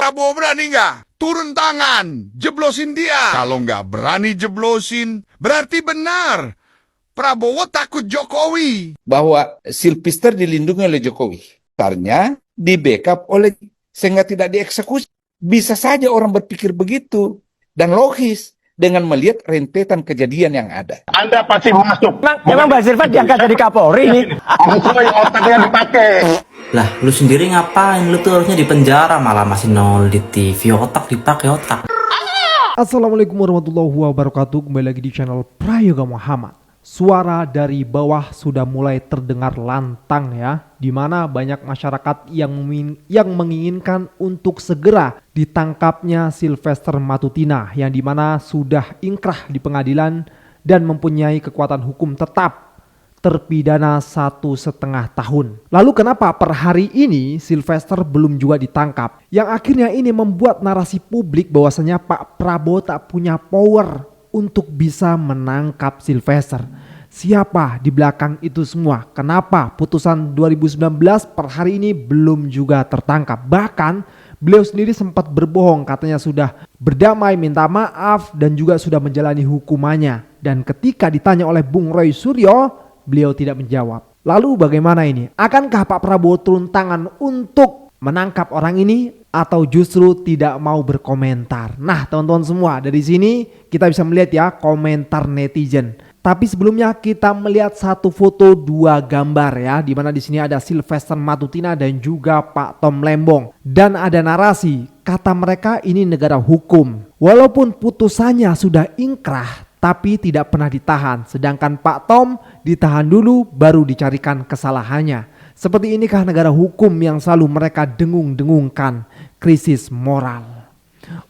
Prabowo berani nggak? Turun tangan, jeblosin dia. Kalau nggak berani jeblosin, berarti benar. Prabowo takut Jokowi. Bahwa Silpister dilindungi oleh Jokowi. Ternyata di backup oleh sehingga tidak dieksekusi. Bisa saja orang berpikir begitu. Dan logis dengan melihat rentetan kejadian yang ada. Anda pasti masuk. Emang Mbak Silva diangkat jadi Kapolri nih? Semua yang otaknya dipakai. Lah, lu sendiri ngapain? Lu tuh harusnya di penjara, malah masih nol di TV. Otak dipakai otak. Assalamualaikum warahmatullahi wabarakatuh. Kembali lagi di channel Prayoga Muhammad. Suara dari bawah sudah mulai terdengar lantang ya, di mana banyak masyarakat yang menginginkan untuk segera ditangkapnya Sylvester Matutina yang dimana sudah ingkrah di pengadilan dan mempunyai kekuatan hukum tetap terpidana 1,5 tahun. Lalu kenapa per hari ini Sylvester belum juga ditangkap? Yang akhirnya ini membuat narasi publik bahwasanya Pak Prabowo tak punya power untuk bisa menangkap Sylvester. Siapa di belakang itu semua? Kenapa putusan 2019 per hari ini belum juga tertangkap? Bahkan beliau sendiri sempat berbohong, katanya sudah berdamai, minta maaf dan juga sudah menjalani hukumannya. Dan ketika ditanya oleh Bung Roy Suryo, beliau tidak menjawab. Lalu bagaimana ini? Akankah Pak Prabowo turun tangan untuk menangkap orang ini atau justru tidak mau berkomentar? Nah, teman-teman semua, dari sini kita bisa melihat ya komentar netizen. Tapi sebelumnya kita melihat satu foto dua gambar ya, di mana di sini ada Sylvester Matutina dan juga Pak Tom Lembong. Dan ada narasi, kata mereka ini negara hukum. Walaupun putusannya sudah ingkrah, tapi tidak pernah ditahan. Sedangkan Pak Tom ditahan dulu baru dicarikan kesalahannya. Seperti inikah negara hukum yang selalu mereka dengung-dengungkan? Krisis moral.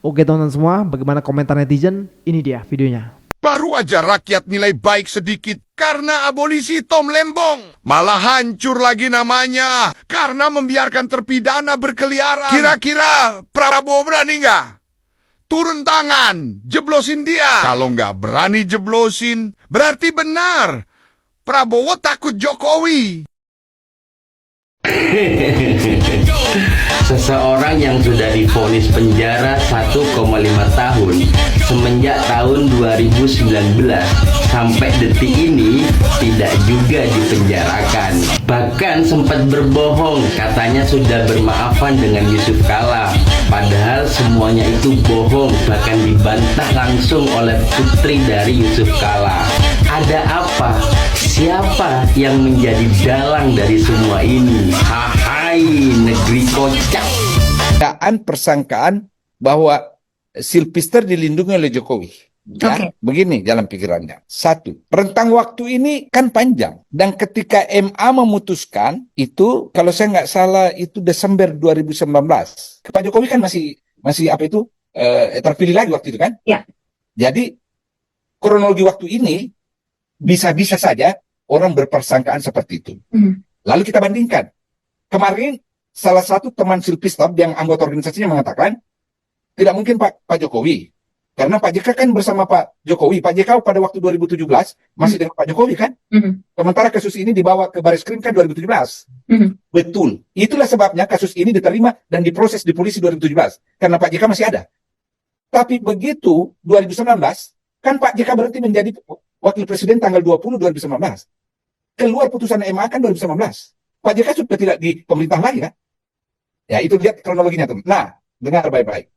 Oke teman-teman semua, bagaimana komentar netizen? Ini dia videonya. Baru aja rakyat nilai baik sedikit karena abolisi Tom Lembong. Malah hancur lagi namanya karena membiarkan terpidana berkeliaran. Kira-kira Prabowo berani nggak? Turun tangan, jeblosin dia. Kalau nggak berani jeblosin, berarti benar. Prabowo takut Jokowi. Seseorang yang sudah divonis penjara 1,5 tahun semenjak tahun 2019 sampai detik ini tidak juga dipenjarakan. Bahkan sempat berbohong, katanya sudah bermaafan dengan Yusuf Kala. Padahal semuanya itu bohong, bahkan dibantah langsung oleh putri dari Yusuf Kala. Ada apa? Siapa yang menjadi dalang dari semua ini? Hai, negeri kocak. Persangkaan bahwa Silpister dilindungi oleh Jokowi. Ya, begini jalan pikirannya. Satu, rentang waktu ini kan panjang. Dan ketika MA memutuskan, itu kalau saya nggak salah itu Desember 2019. Pak Jokowi kan masih apa itu terpilih lagi waktu itu kan? Ya. Jadi kronologi waktu ini bisa-bisa saja orang berpersangkaan seperti itu. Lalu kita bandingkan. Kemarin salah satu teman Silpister yang anggota organisasinya mengatakan tidak mungkin Pak Jokowi. Karena Pak JK kan bersama Pak Jokowi. Pak JK pada waktu 2017 masih dengan Pak Jokowi kan? Sementara kasus ini dibawa ke Baris Krim kan 2017. Betul. Itulah sebabnya kasus ini diterima dan diproses di polisi 2017. Karena Pak JK masih ada. Tapi begitu 2019, kan Pak JK berhenti menjadi wakil presiden tanggal 20 2019. Keluar putusan MA kan 2019. Pak JK sudah tidak di pemerintah lagi kan? Ya itu lihat kronologinya teman. Nah, dengar baik-baik.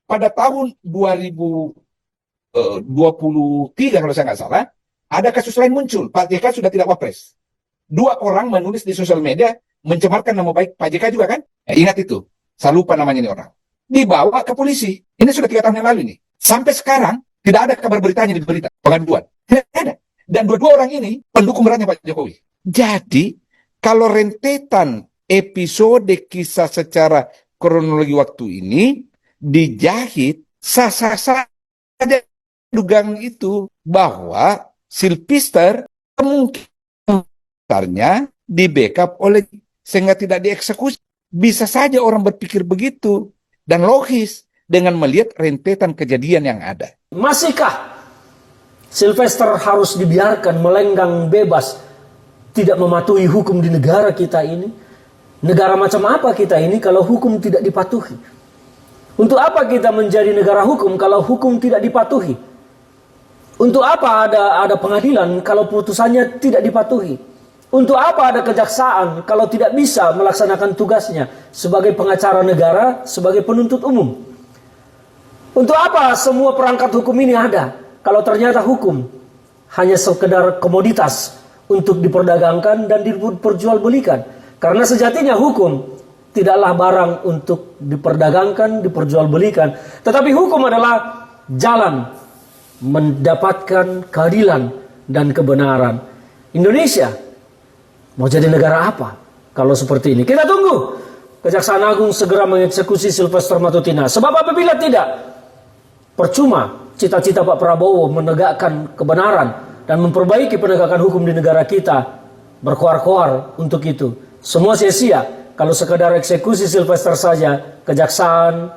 Pada tahun 2023 kalau saya nggak salah, ada kasus lain muncul. Pak JK sudah tidak wapres. 2 orang menulis di sosial media mencemarkan nama baik Pak JK juga kan? Ya, ingat itu. Saya lupa namanya ini orang. Dibawa ke polisi. Ini sudah 3 tahun yang lalu nih. Sampai sekarang tidak ada kabar beritanya di berita pengaduan. Tidak ada. Dan dua orang ini pendukung beratnya Pak Jokowi. Jadi kalau rentetan episode kisah secara kronologi waktu ini dijahit, sah-sah saja dugaan itu bahwa Silpister kemungkinannya di backup oleh sehingga tidak dieksekusi. Bisa saja orang berpikir begitu dan logis dengan melihat rentetan kejadian yang ada. Masihkah Sylvester harus dibiarkan melenggang bebas, tidak mematuhi hukum di negara kita ini? Negara macam apa kita ini kalau hukum tidak dipatuhi? Untuk apa kita menjadi negara hukum kalau hukum tidak dipatuhi? Untuk apa ada pengadilan kalau putusannya tidak dipatuhi? Untuk apa ada kejaksaan kalau tidak bisa melaksanakan tugasnya sebagai pengacara negara, sebagai penuntut umum? Untuk apa semua perangkat hukum ini ada kalau ternyata hukum hanya sekedar komoditas untuk diperdagangkan dan diperjualbelikan? Karena sejatinya hukum tidaklah barang untuk diperdagangkan, diperjualbelikan, tetapi hukum adalah jalan mendapatkan keadilan dan kebenaran. Indonesia mau jadi negara apa kalau seperti ini? Kita tunggu Kejaksaan Agung segera mengeksekusi Sylvester Matutina. Sebab apabila tidak, percuma cita-cita Pak Prabowo menegakkan kebenaran dan memperbaiki penegakan hukum di negara kita berkoar-koar untuk itu. Semua sia-sia kalau sekedar eksekusi Sylvester saja, kejaksaan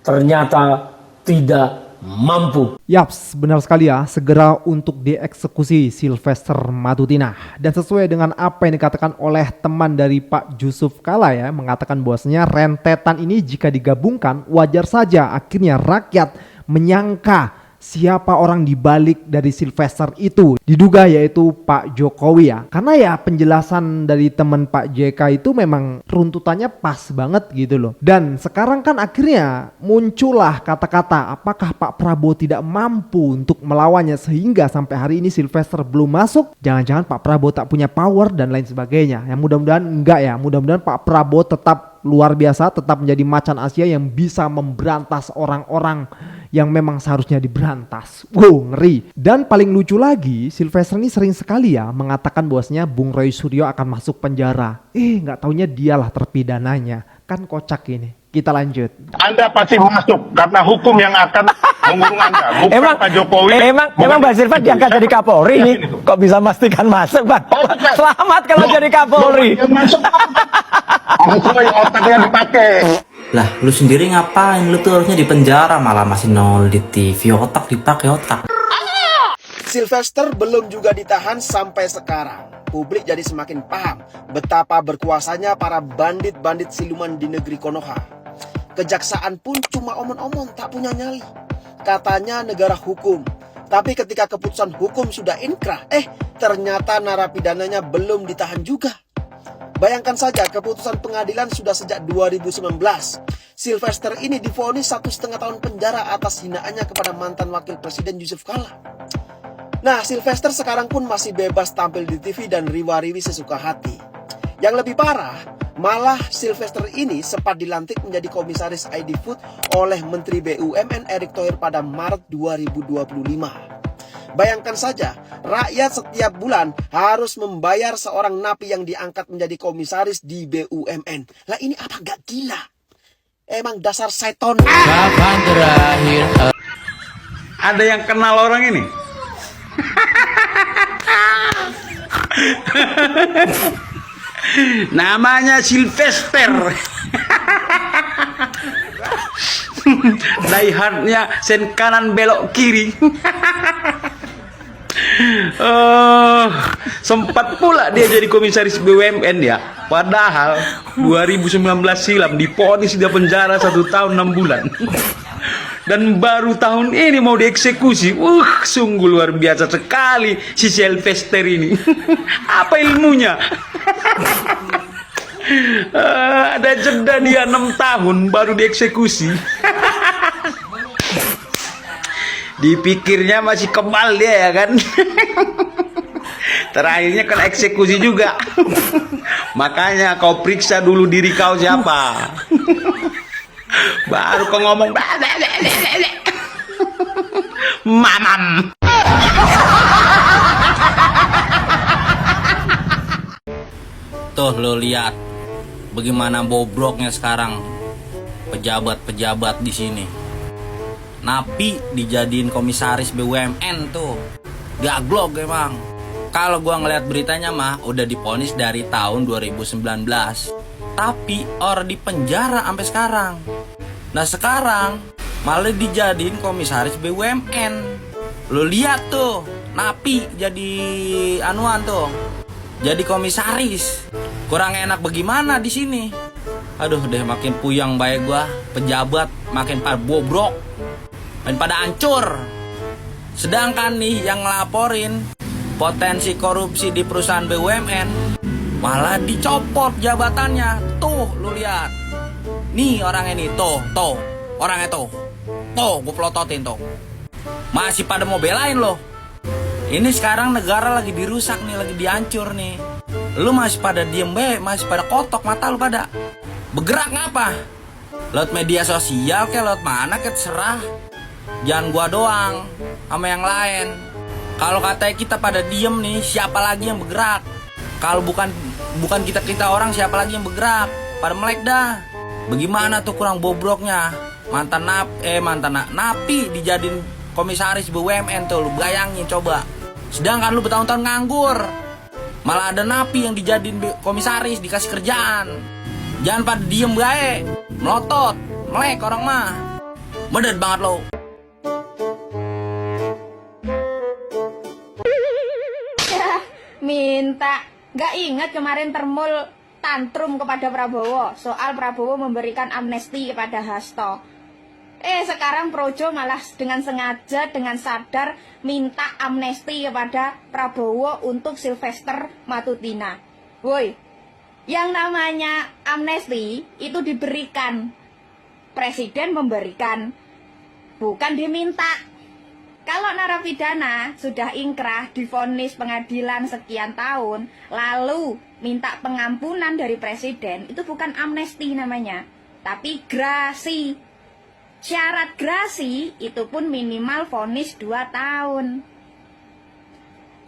ternyata tidak mampu. Yaps, benar sekali ya, segera untuk dieksekusi Sylvester Matutina. Dan sesuai dengan apa yang dikatakan oleh teman dari Pak Yusuf Kala ya, mengatakan bahwasanya rentetan ini jika digabungkan wajar saja akhirnya rakyat menyangka siapa orang dibalik dari Sylvester itu. Diduga yaitu Pak Jokowi ya. Karena ya penjelasan dari teman Pak JK itu memang runtutannya pas banget gitu loh. Dan sekarang kan akhirnya muncullah kata-kata apakah Pak Prabowo tidak mampu untuk melawannya sehingga sampai hari ini Sylvester belum masuk. Jangan-jangan Pak Prabowo tak punya power dan lain sebagainya. Yang mudah-mudahan enggak ya. Mudah-mudahan Pak Prabowo tetap luar biasa, tetap menjadi macan Asia yang bisa memberantas orang-orang yang memang seharusnya diberantas. Wow, ngeri. Dan paling lucu lagi, Sylvester ini sering sekali ya mengatakan bahwasanya Bung Roy Suryo akan masuk penjara. Nggak taunya dialah terpidananya. Kan kocak ini. Kita lanjut. Anda pasti masuk karena hukum yang akan mengurung Anda. Bukan Pak Jokowi. Emang Bang Silvan diangkat jadi Kapolri nih. Kok bisa memastikan masuk, Bang? Oh, bukan. Selamat kalau jadi Kapolri. Yang masuk semua yang otaknya dipakai. Lah, lu sendiri ngapain? Lu tuh harusnya di penjara, malah masih nol di TV. Otak dipakai otak. Sylvester belum juga ditahan sampai sekarang. Publik jadi semakin paham betapa berkuasanya para bandit-bandit siluman di negeri Konoha. Kejaksaan pun cuma omong-omong, tak punya nyali. Katanya negara hukum. Tapi ketika keputusan hukum sudah inkrah, ternyata narapidananya belum ditahan juga. Bayangkan saja, keputusan pengadilan sudah sejak 2019. Sylvester ini divonis 1,5 tahun penjara atas hinaannya kepada mantan wakil presiden Yusuf Kala. Nah, Sylvester sekarang pun masih bebas tampil di TV dan riwa-riwi sesuka hati. Yang lebih parah, malah Sylvester ini sempat dilantik menjadi komisaris ID Food oleh Menteri BUMN Erick Thohir pada Maret 2025. Bayangkan saja, rakyat setiap bulan harus membayar seorang napi yang diangkat menjadi komisaris di BUMN. Lah ini apa gak gila? Emang dasar seton. Kapan terakhir ada yang kenal orang ini? Namanya Sylvester. Diehardnya sen kanan belok kiri. Sempat pula dia jadi komisaris BUMN ya. Padahal 2019 silam divonis dia penjara 1 tahun 6 bulan. Dan baru tahun ini mau dieksekusi. Sungguh luar biasa sekali si Sylvester ini. Apa ilmunya? Ada jeda dia 6 tahun baru dieksekusi. Dipikirnya masih kebal dia ya kan. Terakhirnya kena eksekusi juga. Makanya kau periksa dulu diri kau siapa. Baru kau ngomong mamam. Tuh lo lihat bagaimana bobroknya sekarang pejabat-pejabat di sini. Napi dijadiin komisaris BUMN tuh. Gaglok emang. Kalau gua ngeliat beritanya mah udah divonis dari tahun 2019. Tapi orang di penjara sampai sekarang. Nah sekarang malah dijadiin komisaris BUMN. Lo lihat tuh, napi jadi anuan tuh. Jadi komisaris. Kurang enak bagaimana di sini? Aduh deh, makin puyang baik gua. Pejabat makin pada bobrok, makin pada hancur. Sedangkan nih yang ngelaporin potensi korupsi di perusahaan BUMN malah dicopot jabatannya. Tuh lu lihat, nih orangnya nih, tuh orangnya tuh gue pelototin tuh, masih pada mau belain loh. Ini sekarang negara lagi dirusak nih, lagi dihancur nih. Lu masih pada diem masih pada kotok mata lu pada. Bergerak ngapa? Lewat media sosial kayak lewat mana kayak terserah. Jangan gua doang, sama yang lain. Kalau katanya kita pada diem nih, siapa lagi yang bergerak? Kalau bukan kita orang, siapa lagi yang bergerak? Pada melek dah. Bagaimana tuh kurang bobroknya? Mantan napi dijadiin komisaris BUMN tuh, lu bayangin coba. Sedangkan lu bertahun-tahun nganggur, malah ada napi yang dijadiin komisaris, dikasih kerjaan. Jangan pada diem gae, melotot, melek orang mah. Medet banget lo. Minta, gak ingat kemarin Termul tantrum kepada Prabowo soal Prabowo memberikan amnesti kepada Hasto. Sekarang Projo malah dengan sengaja, dengan sadar minta amnesti kepada Prabowo untuk Sylvester Matutina. Woi, yang namanya amnesti itu diberikan, presiden memberikan, bukan diminta. Kalau narapidana sudah ingkrah, divonis pengadilan sekian tahun, lalu minta pengampunan dari presiden, itu bukan amnesti namanya, tapi grasi. Syarat grasi itu pun minimal vonis 2 tahun.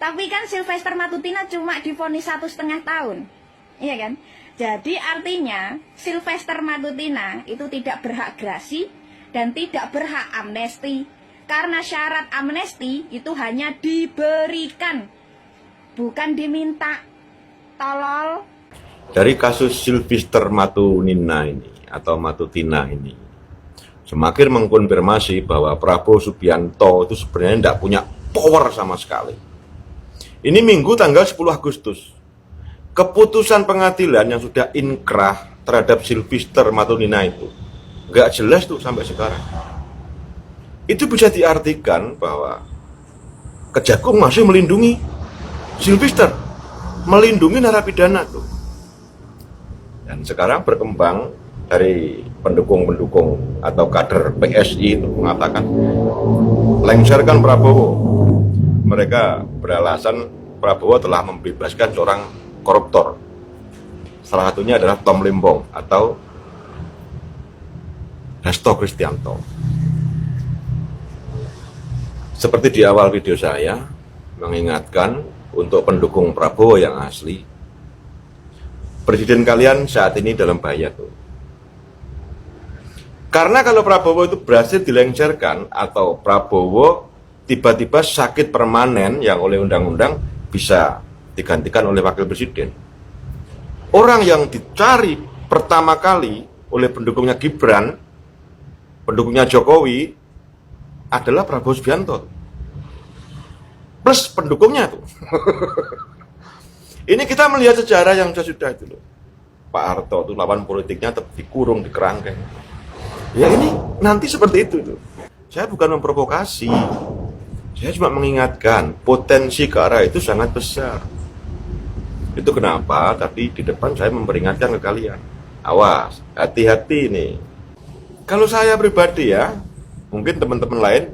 Tapi kan Sylvester Matutina cuma divonis 1,5 tahun. Iya kan? Jadi artinya Sylvester Matutina itu tidak berhak grasi dan tidak berhak amnesti. Karena syarat amnesti itu hanya diberikan, bukan diminta. Tolol. Dari kasus Sylvester Matutina ini semakin mengkonfirmasi bahwa Prabowo Subianto itu sebenarnya tidak punya power sama sekali. Ini Minggu tanggal 10 Agustus. Keputusan pengadilan yang sudah inkrah terhadap Sylvester Matutina itu nggak jelas tuh sampai sekarang. Itu bisa diartikan bahwa Kejagung masih melindungi Sylvester, melindungi narapidana tuh. Dan sekarang berkembang dari pendukung-pendukung atau kader PSI itu mengatakan lengserkan Prabowo. Mereka beralasan Prabowo telah membebaskan seorang koruptor. Salah satunya adalah Tom Lembong atau Hasto Kristianto. Seperti di awal video saya mengingatkan untuk pendukung Prabowo yang asli, presiden kalian saat ini dalam bahaya tuh. Karena kalau Prabowo itu berhasil dilengsarkan atau Prabowo tiba-tiba sakit permanen yang oleh undang-undang bisa digantikan oleh wakil presiden. Orang yang dicari pertama kali oleh pendukungnya Gibran, pendukungnya Jokowi adalah Prabowo Subianto. Plus pendukungnya tuh. Ini kita melihat sejarah yang sudah itu loh. Pak Harto tuh lawan politiknya dikurung di kerangkeng. Ya ini nanti seperti itu tuh. Saya bukan memprovokasi. Saya cuma mengingatkan potensi ke arah itu sangat besar. Itu kenapa tadi di depan saya memperingatkan ke kalian. Awas, hati-hati nih. Kalau saya pribadi ya, mungkin teman-teman lain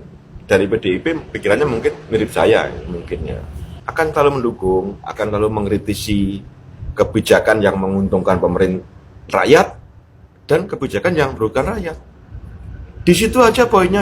dari PDIP pikirannya mungkin mirip saya, mungkin ya. Akan selalu mendukung, akan selalu mengkritisi kebijakan yang menguntungkan pemerintah rakyat dan kebijakan yang merugikan rakyat. Di situ aja poinnya.